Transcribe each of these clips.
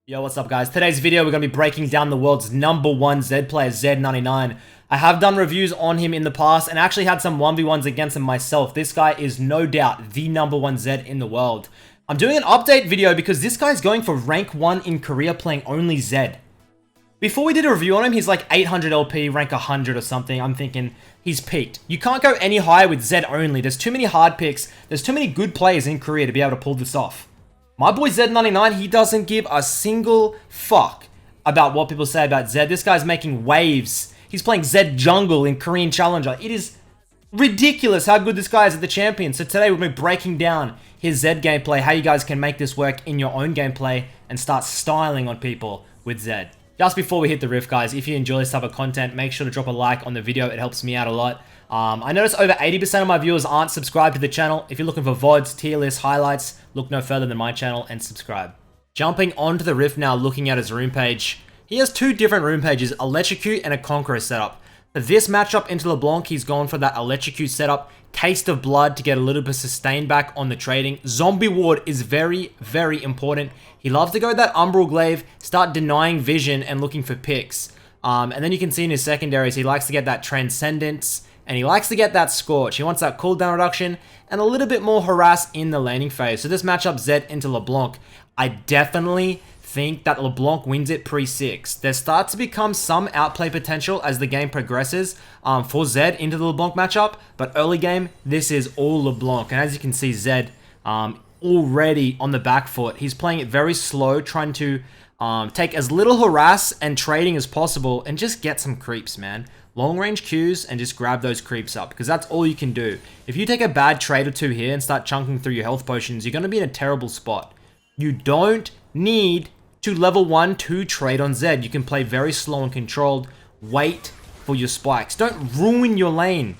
Yo, what's up guys? Today's video we're going to be breaking down the world's #1 Zed player, Zed99. I have done reviews on him in the past and actually had some 1v1s against him myself. This guy is no doubt the #1 Zed in the world. I'm doing an update video because this guy is going for rank 1 in Korea playing only Zed. Before we did a review on him, he's like 800 LP, rank 100 or something. I'm thinking he's peaked. You can't go any higher with Zed only. There's too many hard picks. There's too many good players in Korea to be able to pull this off. My boy Zed99, he doesn't give a single fuck about what people say about Zed. This guy's making waves. He's playing Zed Jungle in Korean Challenger. It is ridiculous how good this guy is at the champion. So today we're going to be breaking down his Zed gameplay, how you guys can make this work in your own gameplay and start styling on people with Zed. Just before we hit the riff, guys, if you enjoy this type of content, make sure to drop a like on the video. It helps me out a lot. I notice over 80% of my viewers aren't subscribed to the channel. If you're looking for VODs, tier lists, highlights, look no further than my channel and subscribe. Jumping onto the riff now, looking at his rune page. He has two different rune pages, Electrocute and a Conqueror setup. For this matchup into LeBlanc, he's gone for that Electrocute setup. Taste of Blood to get a little bit of sustain back on the trading. Zombie Ward is very, very important. He loves to go that Umbral Glaive, start denying vision and looking for picks. And then you can see in his secondaries, he likes to get that Transcendence, and he likes to get that Scorch. He wants that cooldown reduction and a little bit more harass in the laning phase. So this matchup, Zed into LeBlanc, I definitely think that LeBlanc wins it pre-6. There starts to become some outplay potential as the game progresses for Zed into the LeBlanc matchup, but early game, this is all LeBlanc. And as you can see, Zed already on the back foot. He's playing it very slow, trying to take as little harass and trading as possible and just get some creeps, man. Long range Qs and just grab those creeps up because that's all you can do. If you take a bad trade or two here and start chunking through your health potions, you're going to be in a terrible spot. You don't need to level 1 to trade on Zed. You can play very slow and controlled. Wait for your spikes. Don't ruin your lane.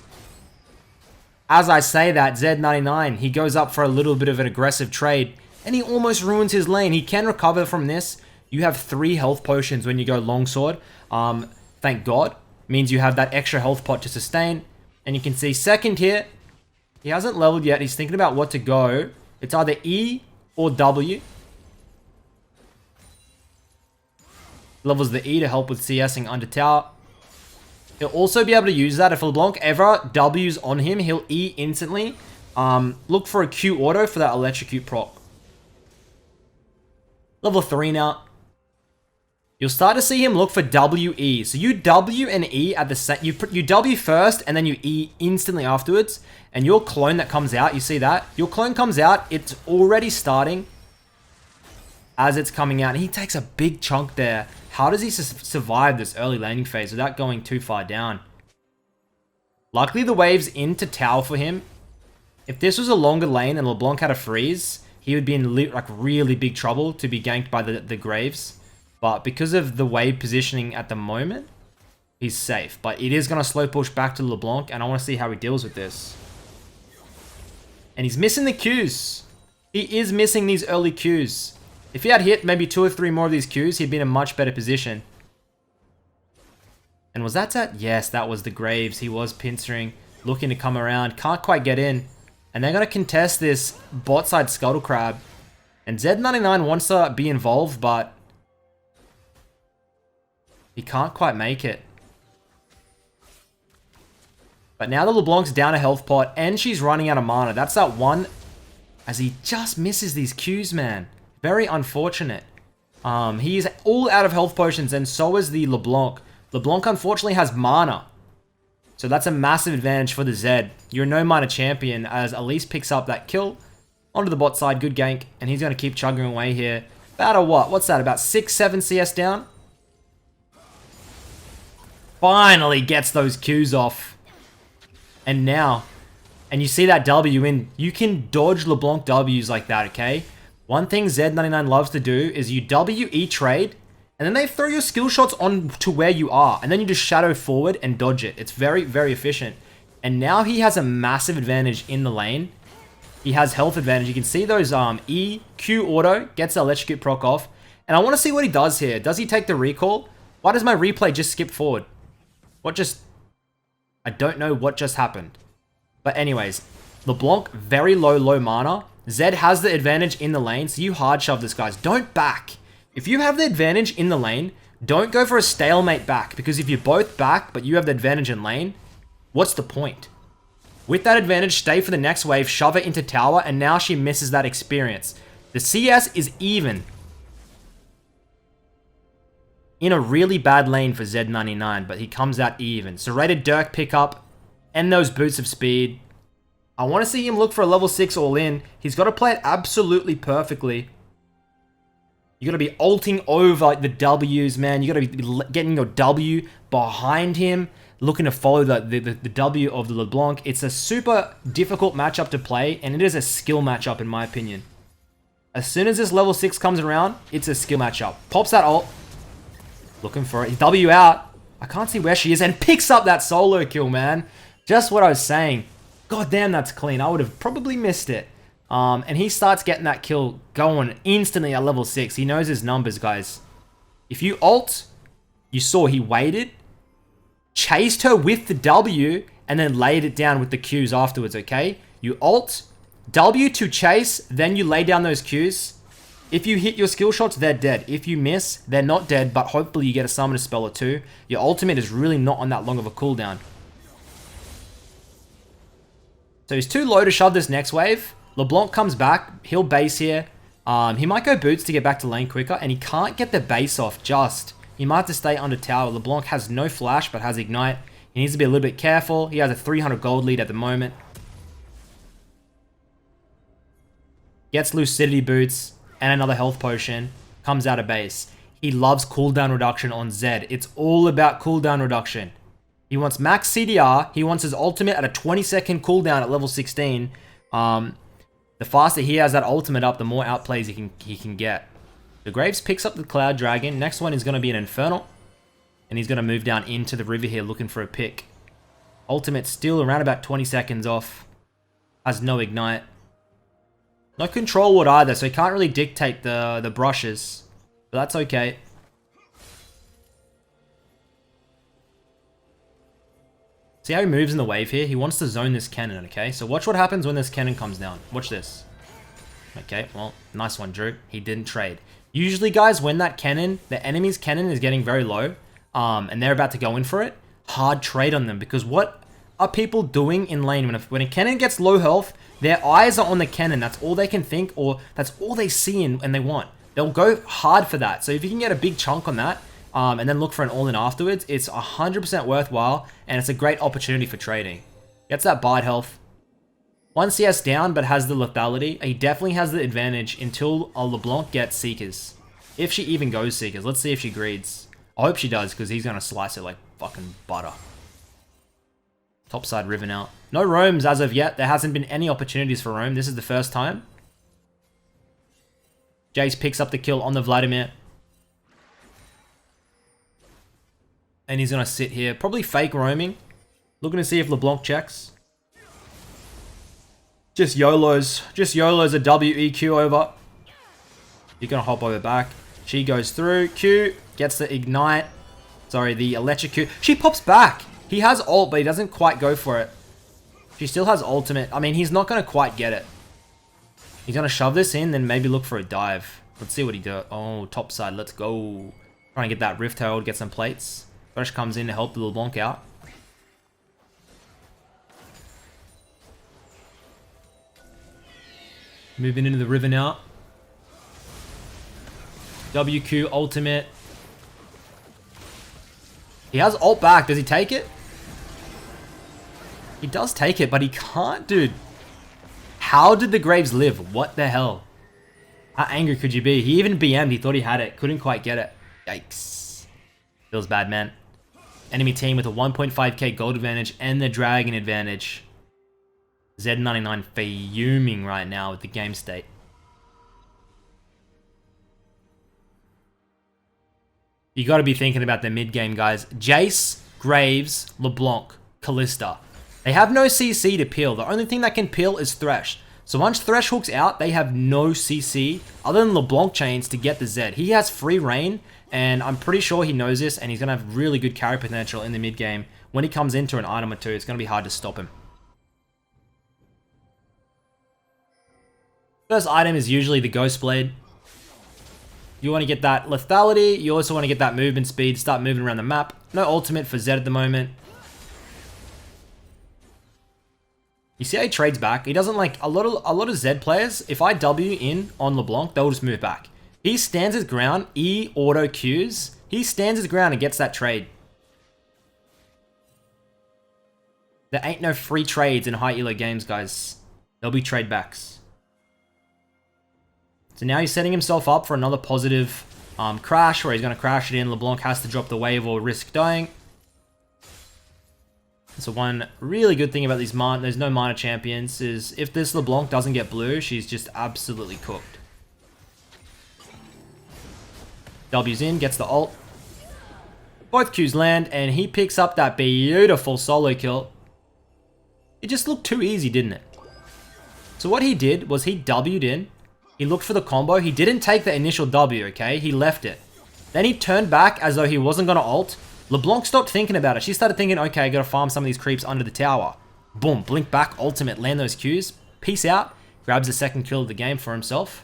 As I say that, Zed99, he goes up for a little bit of an aggressive trade and he almost ruins his lane. He can recover from this. You have 3 health potions when you go longsword. Thank God. Means you have that extra health pot to sustain. And you can see second here, he hasn't leveled yet. He's thinking about what to go. It's either E or W. Levels the E to help with CSing under tower. He'll also be able to use that if LeBlanc ever W's on him, he'll E instantly. Look for a Q auto for that Electrocute proc. Level 3 now. You'll start to see him look for WE. So you W and E at the same. You W first and then you E instantly afterwards. And your clone that comes out, you see that? Your clone comes out, it's already starting as it's coming out. And he takes a big chunk there. How does he survive this early laning phase without going too far down? Luckily the wave's into tower for him. If this was a longer lane and LeBlanc had a freeze, he would be in like really big trouble to be ganked by the Graves. But because of the wave positioning at the moment, he's safe. But it is going to slow push back to LeBlanc, and I want to see how he deals with this. And he's missing the Qs. He is missing these early Qs. If he had hit maybe 2 or 3 more of these Qs, he'd be in a much better position. And was that? Yes, that was the Graves. He was pincering, looking to come around. Can't quite get in. And they're going to contest this bot side Scuttle Crab. And Zed99 wants to be involved, but he can't quite make it. But now the LeBlanc's down a health pot and she's running out of mana. That's that one as he just misses these Qs, man. Very unfortunate. He is all out of health potions and so is the LeBlanc. LeBlanc unfortunately has mana. So that's a massive advantage for the Zed. You're a no mana champion as Elise picks up that kill onto the bot side. Good gank. And he's going to keep chugging away here. About a what? What's that? About 6-7 CS down? Finally gets those Qs off. And now, and you see that W in, you can dodge LeBlanc Ws like that, okay? One thing Zed99 loves to do is you WE trade, and then they throw your skill shots on to where you are, and then you just shadow forward and dodge it. It's very, very efficient. And now he has a massive advantage in the lane. He has health advantage. You can see those E, Q auto, gets the Electrocute proc off. And I want to see what he does here. Does he take the recall? Why does my replay just skip forward? I don't know what just happened. But anyways, LeBlanc, very low mana. Zed has the advantage in the lane, so you hard shove this, guys. Don't back. If you have the advantage in the lane, don't go for a stalemate back, because if you're both back, but you have the advantage in lane, what's the point? With that advantage, stay for the next wave, shove it into tower, and now she misses that experience. The CS is even. In a really bad lane for Z99, but he comes out even. So rated Dirk pickup, and those boots of speed. I want to see him look for a level 6 all-in. He's got to play it absolutely perfectly. You got to be ulting over the W's, man. You got to be getting your W behind him, looking to follow the W of the LeBlanc. It's a super difficult matchup to play, and it is a skill matchup in my opinion. As soon as this level 6 comes around, it's a skill matchup. Pops that ult. Looking for it. W out. I can't see where she is, and picks up that solo kill, man. Just what I was saying. God damn, that's clean. I would have probably missed it. And he starts getting that kill going instantly at level 6. He knows his numbers, guys. If you ult, you saw he waited, chased her with the W, and then laid it down with the Qs afterwards, okay? You ult, W to chase, then you lay down those Qs. If you hit your skill shots, they're dead. If you miss, they're not dead, but hopefully you get a summoner spell or two. Your ultimate is really not on that long of a cooldown. So he's too low to shove this next wave. LeBlanc comes back. He'll base here. He might go boots to get back to lane quicker, and he can't get the base off just. He might have to stay under tower. LeBlanc has no flash, but has ignite. He needs to be a little bit careful. He has a 300 gold lead at the moment. Gets lucidity boots and another health potion. Comes out of base. He loves cooldown reduction on Zed. It's all about cooldown reduction. He wants max CDR. He wants his ultimate at a 20-second cooldown at level 16. The faster he has that ultimate up, the more outplays he can get. The Graves picks up the Cloud Dragon. Next one is going to be an Infernal. And he's going to move down into the river here looking for a pick. Ultimate still around about 20 seconds off. Has no ignite. No control ward either, so he can't really dictate the brushes. But that's okay. See how he moves in the wave here? He wants to zone this cannon, okay? So watch what happens when this cannon comes down. Watch this. Okay, well, nice one, Drew. He didn't trade. Usually, guys, when that cannon, the enemy's cannon is getting very low, and they're about to go in for it, hard trade on them. Because what are people doing in lane? When a cannon gets low health, their eyes are on the cannon. That's all they can think, or that's all they see and they want. They'll go hard for that. So if you can get a big chunk on that, and then look for an all-in afterwards, it's 100% worthwhile, and it's a great opportunity for trading. Gets that Bard health. 1 CS down, but has the lethality. He definitely has the advantage until LeBlanc gets Seekers. If she even goes Seekers. Let's see if she greeds. I hope she does, because he's going to slice it like fucking butter. Topside Riven out. No roams as of yet. There hasn't been any opportunities for roam. This is the first time. Jace picks up the kill on the Vladimir. And he's going to sit here. Probably fake roaming. Looking to see if LeBlanc checks. Just YOLOs. Just YOLOs a WEQ over. You're going to hop over back. She goes through. Q gets the ignite. Sorry, the electric Q. She pops back. He has ult, but he doesn't quite go for it. She still has ultimate. I mean, he's not going to quite get it. He's going to shove this in, then maybe look for a dive. Let's see what he does. Oh, top side. Let's go. Trying to get that Rift Herald, get some plates. Fresh comes in to help the LeBlanc out. Moving into the river now. WQ ultimate. He has ult back. Does he take it? He does take it, but he can't, dude. How did the Graves live? What the hell? How angry could you be? He even BM'd. He thought he had it. Couldn't quite get it. Yikes. Feels bad, man. Enemy team with a 1.5k gold advantage and the dragon advantage. Z99 fuming right now with the game state. You got to be thinking about the mid game, guys. Jace, Graves, LeBlanc, Kalista. They have no CC to peel. The only thing that can peel is Thresh. So once Thresh hooks out, they have no CC other than LeBlanc chains to get the Z. He has free reign, and I'm pretty sure he knows this, and he's going to have really good carry potential in the mid game. When he comes into an item or two, it's going to be hard to stop him. First item is usually the Ghost Blade. You want to get that lethality. You also want to get that movement speed. Start moving around the map. No ultimate for Zed at the moment. You see how he trades back? He doesn't like a lot of Zed players. If I W in on LeBlanc, they'll just move back. He stands his ground. E auto Qs. He stands his ground and gets that trade. There ain't no free trades in high elo games, guys. There'll be trade backs. So now he's setting himself up for another positive crash where he's going to crash it in. LeBlanc has to drop the wave or risk dying. So one really good thing about these there's no minor champions is if this LeBlanc doesn't get blue, she's just absolutely cooked. W's in, gets the ult. Both Qs land, and he picks up that beautiful solo kill. It just looked too easy, didn't it? So what he did was he W'd in. He looked for the combo. He didn't take the initial W, okay? He left it. Then he turned back as though he wasn't going to ult. LeBlanc stopped thinking about it. She started thinking, okay, I got to farm some of these creeps under the tower. Boom, blink back, ultimate, land those Qs. Peace out. Grabs the second kill of the game for himself.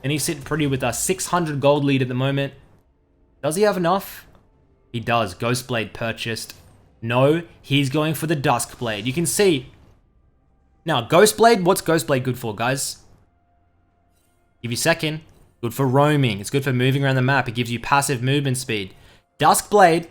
And he's sitting pretty with a 600 gold lead at the moment. Does he have enough? He does. Ghostblade purchased. No, he's going for the Duskblade. You can see. Now, Ghostblade, what's Ghostblade good for, guys? Give you second. Good for roaming. It's good for moving around the map. It gives you passive movement speed. Duskblade,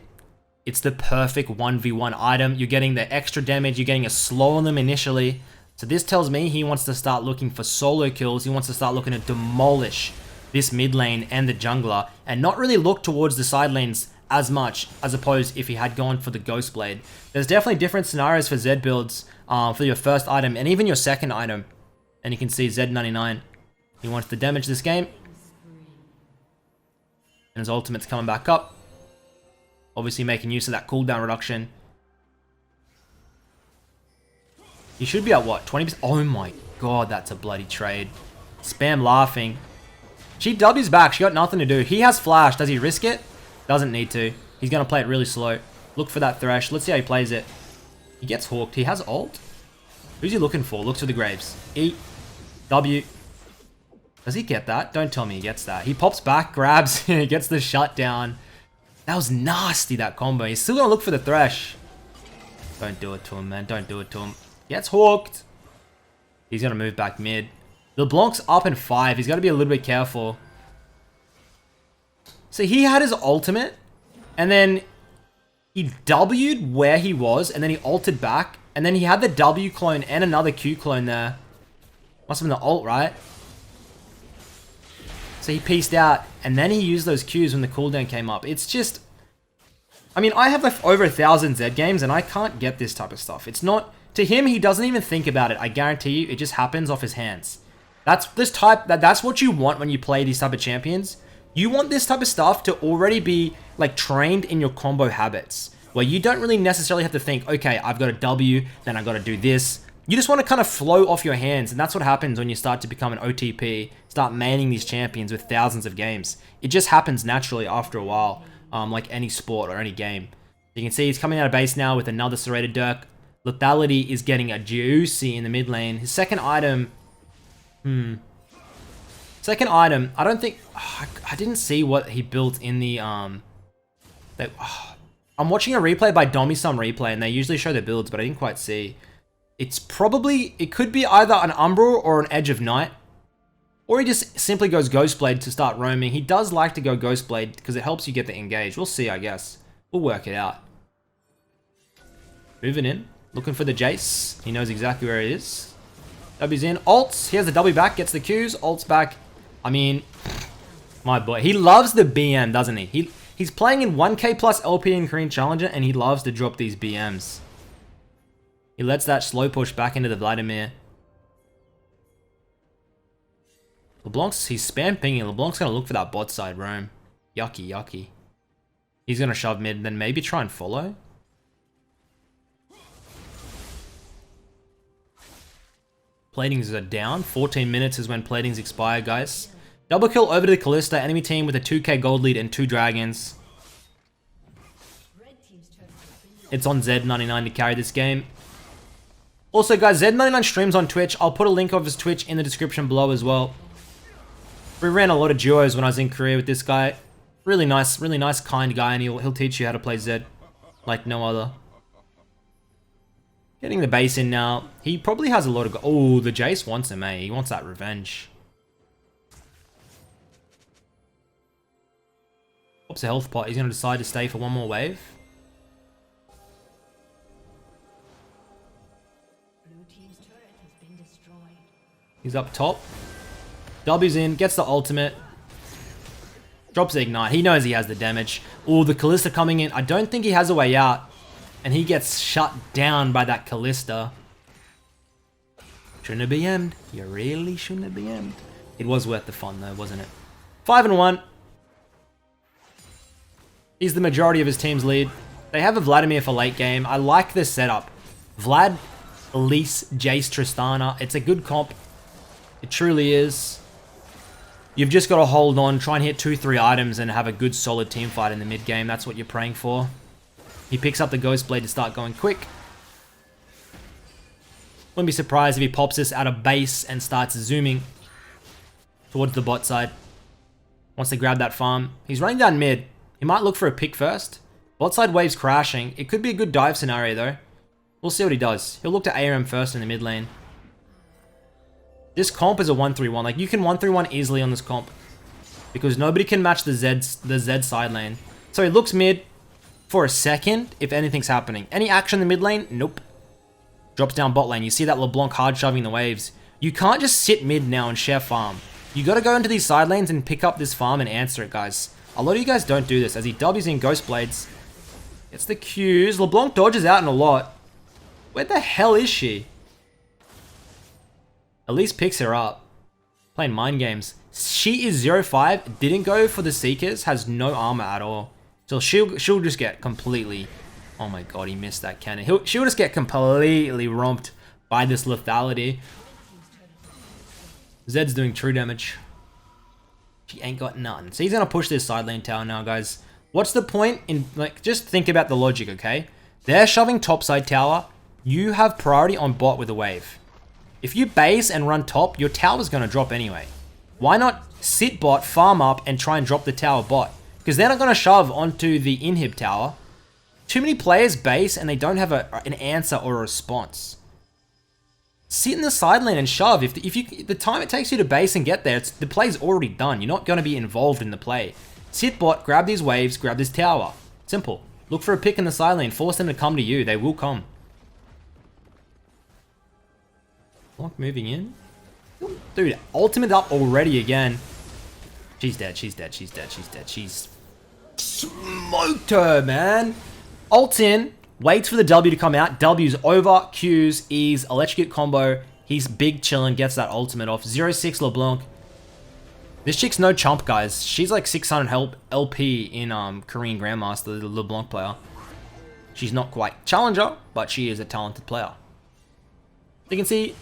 it's the perfect 1v1 item. You're getting the extra damage. You're getting a slow on them initially. So this tells me he wants to start looking for solo kills. He wants to start looking to demolish this mid lane and the jungler and not really look towards the side lanes as much as opposed if he had gone for the Ghostblade. There's definitely different scenarios for Zed builds for your first item and even your second item. And you can see Zed99. He wants to damage this game. And his ultimate's coming back up. Obviously making use of that cooldown reduction. He should be at what? 20%? Oh my god, that's a bloody trade. Spam laughing. She W's back. She got nothing to do. He has flash. Does he risk it? Doesn't need to. He's going to play it really slow. Look for that Thresh. Let's see how he plays it. He gets hawked. He has ult. Who's he looking for? Looks for the Graves. E. W. Does he get that? Don't tell me he gets that. He pops back, grabs, he gets the shutdown. That was nasty, that combo. He's still going to look for the Thresh. Don't do it to him, man. Don't do it to him. Gets hawked. He's going to move back mid. LeBlanc's up in 5. He's got to be a little bit careful. So he had his ultimate. And then he W'd where he was. And then he ulted back. And then he had the W clone and another Q clone there. Must have been the ult, right? So he pieced out. And then he used those Qs when the cooldown came up. It's just... I mean, I have like over 1,000 Zed games. And I can't get this type of stuff. It's not... To him, he doesn't even think about it. I guarantee you, it just happens off his hands. That's what you want when you play these type of champions. You want this type of stuff to already be like trained in your combo habits, where you don't really necessarily have to think, okay, I've got a W, then I've got to do this. You just want to kind of flow off your hands, and that's what happens when you start to become an OTP, start manning these champions with thousands of games. It just happens naturally after a while, like any sport or any game. You can see he's coming out of base now with another Serrated Dirk. Lethality is getting a juicy in the mid lane. His second item... Second item, I don't think... I didn't see what he built in the... I'm watching a replay by Domisum Replay, and they usually show their builds, but I didn't quite see. It's probably... It could be either an Umbral or an Edge of Night. Or he just simply goes Ghostblade to start roaming. He does like to go Ghostblade because it helps you get the engage. We'll see, I guess. We'll work it out. Moving in. Looking for the Jace. He knows exactly where it is. W's in. Ults. He has the W back. Gets the Qs. Ults back. I mean, my boy. He loves the BM, doesn't he? He's playing in 1k plus LP in Korean Challenger, and he loves to drop these BMs. He lets that slow push back into the Vladimir. He's spam pinging. LeBlanc's going to look for that bot side roam. Yucky, yucky. He's going to shove mid, then maybe try and follow. Platings are down. 14 minutes is when platings expire, guys. Double kill over to the Kalista. Enemy team with a 2k gold lead and 2 dragons. It's on Zed99 to carry this game. Also, guys, Zed99 streams on Twitch. I'll put a link of his Twitch in the description below as well. We ran a lot of duos when I was in Korea with this guy. Really nice, kind guy, and he'll teach you how to play Zed like no other. Getting the base in now. He probably has a lot of... Oh, the Jace wants him, eh? He wants that revenge. Pops a health pot. He's going to decide to stay for one more wave. Blue team's turret has been destroyed. He's up top. W's in, gets the ultimate. Drops the ignite. He knows he has the damage. Oh, the Kalista coming in. I don't think he has a way out. And he gets shut down by that Kalista. Shouldn't have BM'd. You really shouldn't have BM'd. It was worth the fun though, wasn't it? 5-1. He's the majority of his team's lead. They have a Vladimir for late game. I like this setup. Vlad, Elise, Jace, Tristana. It's a good comp. It truly is. You've just got to hold on, try and hit 2-3 items and have a good solid team fight in the mid game. That's what you're praying for. He picks up the Ghost Blade to start going quick. Wouldn't be surprised if he pops this out of base and starts zooming towards the bot side. Wants to grab that farm. He's running down mid. He might look for a pick first. Bot side wave's crashing. It could be a good dive scenario though. We'll see what he does. He'll look to ARM first in the mid lane. This comp is a 1-3-1. Like, you can 1-3-1 easily on this comp. Because nobody can match the Zed side lane. So he looks mid for a second if anything's happening. Any action in the mid lane? Nope. Drops down bot lane. You see that LeBlanc hard shoving the waves. You can't just sit mid now and share farm. You gotta go into these side lanes and pick up this farm and answer it, guys. A lot of you guys don't do this. As he W's in Ghost Blades. Gets the Qs. LeBlanc dodges out in a lot. Where the hell is she? Elise picks her up. Playing mind games. She is 0-5. Didn't go for the Seekers. Has no armor at all. So she'll just get completely... Oh my god, he missed that cannon. She'll just get completely romped by this lethality. Zed's doing true damage. She ain't got none. So he's gonna push this side lane tower now, guys. What's the point in... Like, just think about the logic, okay? They're shoving top side tower. You have priority on bot with a wave. If you base and run top, your tower's gonna drop anyway. Why not sit bot, farm up, and try and drop the tower bot? Because they're not gonna shove onto the inhib tower. Too many players base and they don't have an answer or a response. Sit in the side lane and shove. If the time it takes you to base and get there, the play's already done. You're not gonna be involved in the play. Sit bot, grab these waves, grab this tower. Simple. Look for a pick in the side lane. Force them to come to you. They will come. Block moving in. Dude, ultimate up already again. She's dead, she's dead, she's dead, she's dead. She's smoked her, man. Ult in, waits for the W to come out. W's over, Q's, E's, electrocute combo. He's big chillin', gets that ultimate off. 0-6 LeBlanc. This chick's no chump, guys. She's like 600 LP in Korean Grandmaster, the LeBlanc player. She's not quite challenger, but she is a talented player. You can see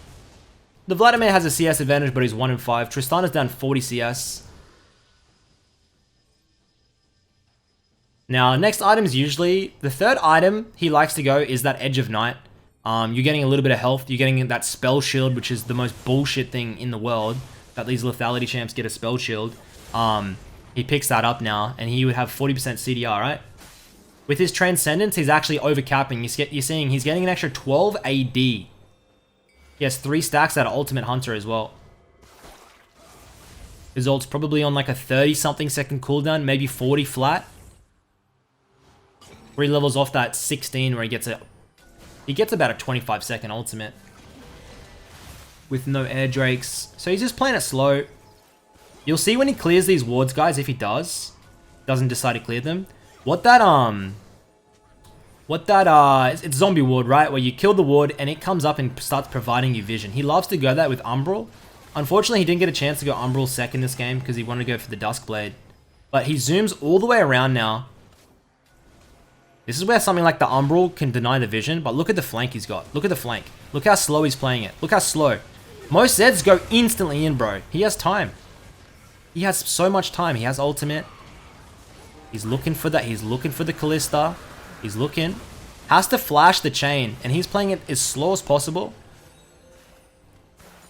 the Vladimir has a CS advantage, but he's 1-5. Tristana's down 40 CS. Now, next item is usually... The third item he likes to go is that Edge of Night. You're getting a little bit of health. You're getting that Spell Shield, which is the most bullshit thing in the world. That these lethality champs get a Spell Shield. He picks that up now, and he would have 40% CDR, right? With his Transcendence, he's actually overcapping. You're seeing he's getting an extra 12 AD. He has 3 stacks out of Ultimate Hunter as well. His ult's probably on like a 30-something second cooldown, maybe 40 flat. Where he levels off that 16 where he gets about a 25-second ultimate. With no air drakes. So he's just playing it slow. You'll see when he clears these wards, guys, if he doesn't decide to clear them. It's zombie ward, right? Where you kill the ward and it comes up and starts providing you vision. He loves to go that with Umbral. Unfortunately, he didn't get a chance to go Umbral second this game because he wanted to go for the Duskblade. But he zooms all the way around now. This is where something like the Umbral can deny the vision, but look at the flank he's got. Look at the flank. Look how slow he's playing it. Look how slow. Most Zeds go instantly in, bro. He has time. He has so much time. He has ultimate. He's looking for that. He's looking for the Kalista. He's looking. Has to flash the chain, and he's playing it as slow as possible.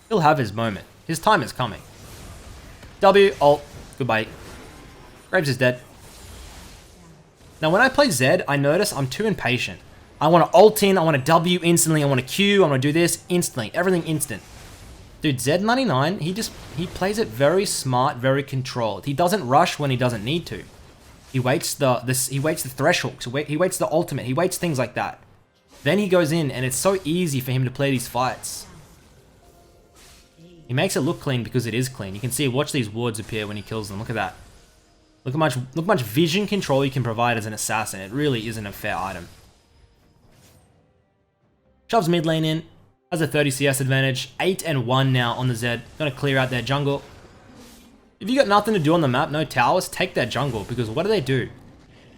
He'll have his moment. His time is coming. W, ult, goodbye. Graves is dead. Now when I play Zed, I notice I'm too impatient. I want to ult in, I want to W instantly, I want to Q, I want to do this instantly. Everything instant. Dude, Zed99, he plays it very smart, very controlled. He doesn't rush when he doesn't need to. He waits the thresh hooks, he waits the ultimate, he waits things like that. Then he goes in, and it's so easy for him to play these fights. He makes it look clean because it is clean. You can see, watch these wards appear when he kills them. Look at that. Look how much vision control you can provide as an assassin. It really isn't a fair item. Shoves mid lane in. Has a 30 CS advantage. 8 and 1 now on the Zed. Gonna clear out their jungle. If you got nothing to do on the map, no towers, take their jungle. Because what do?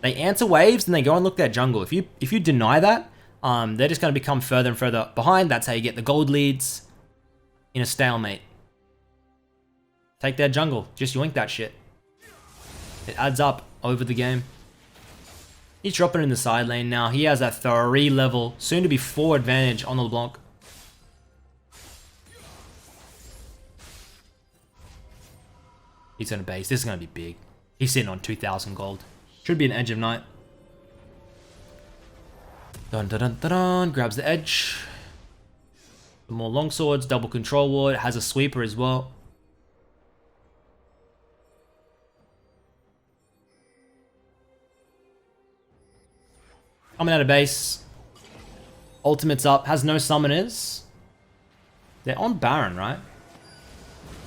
They answer waves and they go and look their jungle. If you deny that, they're just gonna become further and further behind. That's how you get the gold leads in a stalemate. Take their jungle. Just yoink that shit. It adds up over the game. He's dropping in the side lane now. He has a 3 level, soon to be 4 advantage on the LeBlanc. He's gonna base. This is gonna be big. He's sitting on 2,000 gold. Should be an Edge of Night. Dun dun dun dun dun. Grabs the edge. Some more longswords, double control ward. Has a sweeper as well. Coming out of base. Ultimate's up. Has no summoners. They're on Baron, right?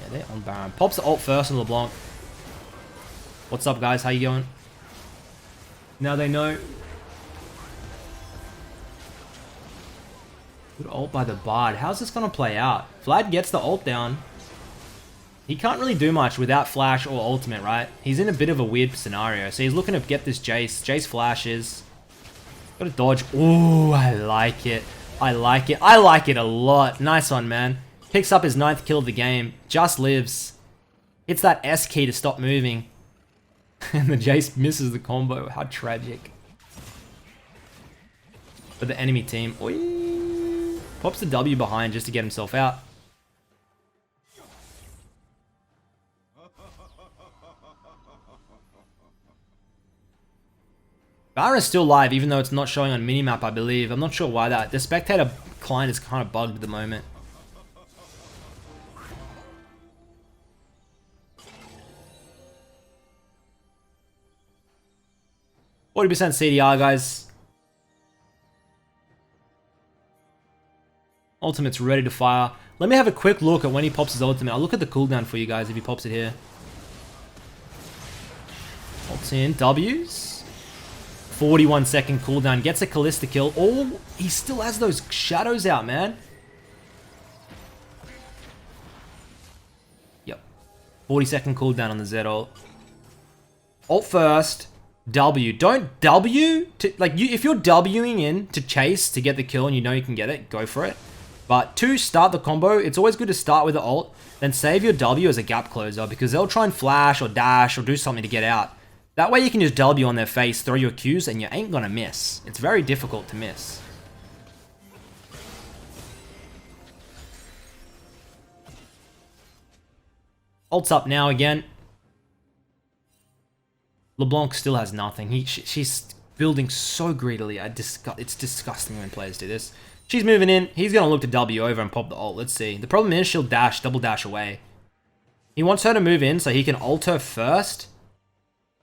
Yeah, they're on Baron. Pops the ult first on LeBlanc. What's up, guys? How you going? Now they know. Good ult by the Bard. How's this going to play out? Vlad gets the ult down. He can't really do much without flash or ultimate, right? He's in a bit of a weird scenario. So he's looking to get this Jace. Jace flashes. Got to dodge. Ooh, I like it. I like it. I like it a lot. Nice one, man. Picks up his 9th kill of the game. Just lives. Hits that S key to stop moving. And the Jace misses the combo. How tragic. For the enemy team. Oy. Pops the W behind just to get himself out. Baron's still live, even though it's not showing on minimap, I believe. I'm not sure why that. The spectator client is kind of bugged at the moment. %40 CDR, guys. Ultimate's ready to fire. Let me have a quick look at when he pops his ultimate. I'll look at the cooldown for you guys if he pops it here. Ults in, W's. 41-second cooldown. Gets a Kalista kill. Oh, he still has those shadows out, man. Yep. 40-second cooldown on the Zed ult. Ult first. W. Don't W. If you're Wing in to chase to get the kill and you know you can get it, go for it. But to start the combo, it's always good to start with the ult, then save your W as a gap closer because they'll try and flash or dash or do something to get out. That way you can just W on their face, throw your Qs, and you ain't gonna miss. It's very difficult to miss. Ult's up now again. LeBlanc still has nothing. She's building so greedily. It's disgusting when players do this. She's moving in. He's gonna look to W over and pop the ult. Let's see. The problem is she'll double dash away. He wants her to move in so he can ult her first.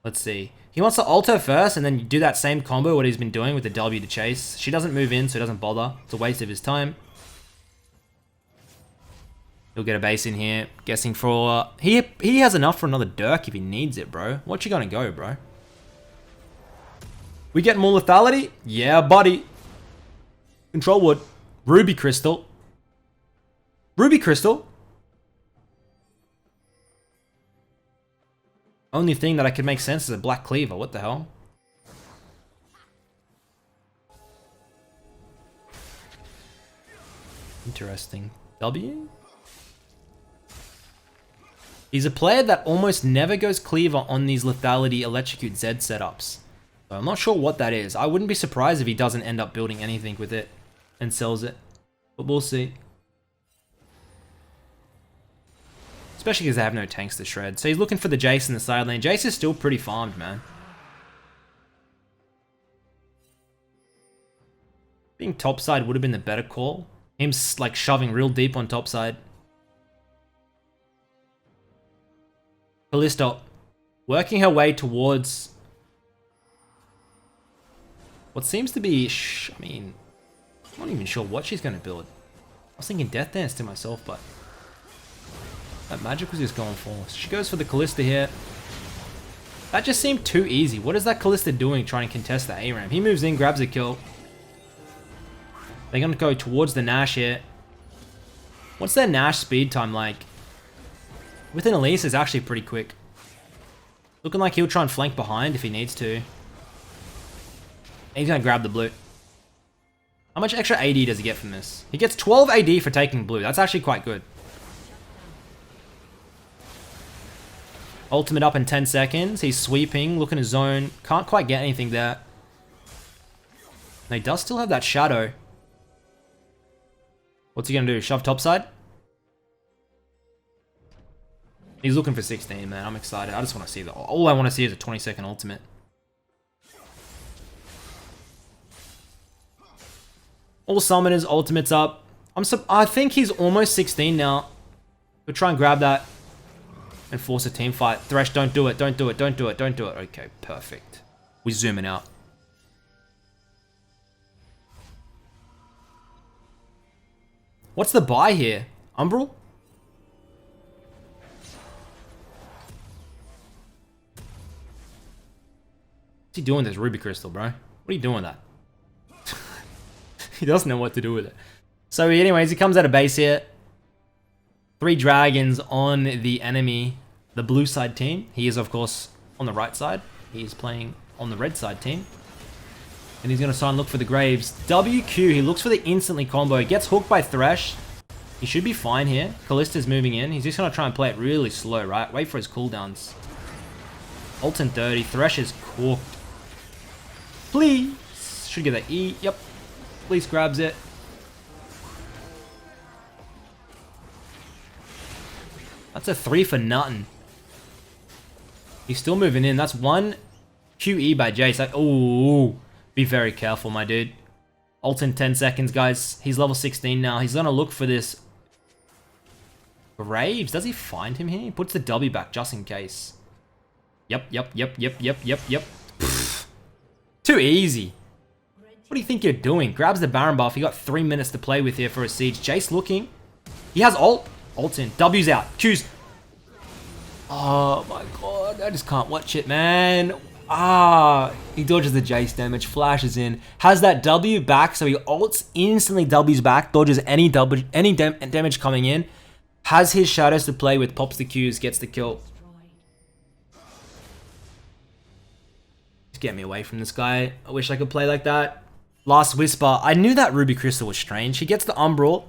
Let's see. He wants to ult her first and then do that same combo what he's been doing with the W to chase. She doesn't move in, so he doesn't bother. It's a waste of his time. He'll get a base in here. Guessing for... He has enough for another Dirk if he needs it, bro. What you gonna go, bro? We get more lethality? Yeah, buddy. Control wood. Ruby Crystal. Ruby Crystal? Only thing that I could make sense is a Black Cleaver. What the hell? Interesting. W? He's a player that almost never goes Cleaver on these lethality electrocute Z setups. So I'm not sure what that is. I wouldn't be surprised if he doesn't end up building anything with it and sells it. But we'll see. Especially because they have no tanks to shred. So he's looking for the Jace in the side lane. Jace is still pretty farmed, man. Being topside would have been the better call. Him like shoving real deep on topside. Kalista working her way towards what seems to be, I mean, I'm not even sure what she's going to build. I was thinking Death Dance to myself, but that magic was just going for. So she goes for the Kalista here. That just seemed too easy. What is that Kalista doing trying to contest the ARAM? He moves in, grabs a kill. They're going to go towards the Nash here. What's their Nash speed time like? With an Elise, it's actually pretty quick. Looking like he'll try and flank behind if he needs to. And he's going to grab the blue. How much extra AD does he get from this? He gets 12 AD for taking blue. That's actually quite good. Ultimate up in 10 seconds. He's sweeping, looking to zone. Can't quite get anything there. And he does still have that shadow. What's he going to do? Shove topside? He's looking for 16, man. I'm excited. I just want to see that. All I want to see is a 20-second ultimate. All summoners, ultimates up. I think he's almost 16 now. We'll try and grab that and force a team fight. Thresh, don't do it. Don't do it. Don't do it. Don't do it. Okay, perfect. We're zooming out. What's the buy here? Umbral? What's he doing with this Ruby Crystal, bro? What are you doing with that? He doesn't know what to do with it. So anyways, he comes out of base here. 3 dragons on the enemy, the blue side team. He is, of course, on the right side. He is playing on the red side team. And he's going to try and look for the Graves. WQ, he looks for the instantly combo. Gets hooked by Thresh. He should be fine here. Kalista's moving in. He's just going to try and play it really slow, right? Wait for his cooldowns. Ult in 30. Thresh is cooked. Please. Should get that E. Yep. Please grabs it. That's a 3 for nothing. He's still moving in. That's 1 QE by Jace. Oh, be very careful, my dude. Ult in 10 seconds, guys. He's level 16 now. He's going to look for this Graves. Does he find him here? He puts the W back just in case. Yep. Pfft. Too easy. What do you think you're doing? Grabs the Baron buff. He got 3 minutes to play with here for a siege. Jace looking. He has ult. Ult's in. W's out. Q's. Oh my god. I just can't watch it, man. He dodges the Jace damage. Flashes in. Has that W back. So he ults instantly W's back. Dodges any damage coming in. Has his shadows to play with. Pops the Q's. Gets the kill. Just get me away from this guy. I wish I could play like that. Last Whisper. I knew that Ruby Crystal was strange. He gets the Umbral.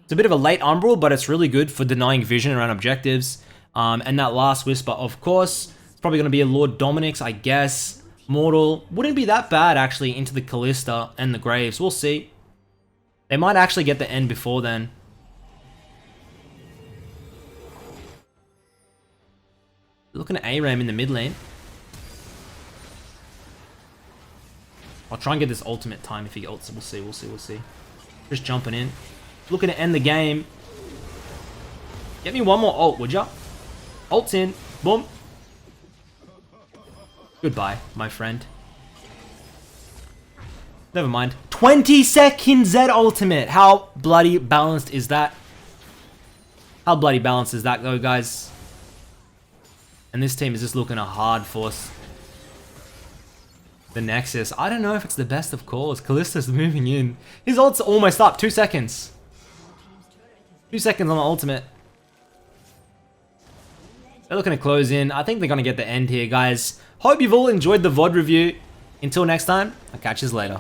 It's a bit of a late Umbral, but it's really good for denying vision around objectives. And that Last Whisper, of course, it's probably going to be a Lord Dominik's, I guess. Mortal. Wouldn't be that bad, actually, into the Kalista and the Graves. We'll see. They might actually get the end before then. Looking at ARAM in the mid lane. I'll try and get this ultimate time if he ults. We'll see. Just jumping in. Looking to end the game. Get me one more ult, would ya? Ult's in. Boom. Goodbye, my friend. Never mind. 20-second Z ultimate. How bloody balanced is that? How bloody balanced is that, though, guys? And this team is just looking to hard force the Nexus. I don't know if it's the best of calls. Kalista's moving in. His ult's almost up. 2 seconds. 2 seconds on the ultimate. They're looking to close in. I think they're going to get the end here, guys. Hope you've all enjoyed the VOD review. Until next time, I'll catch you later.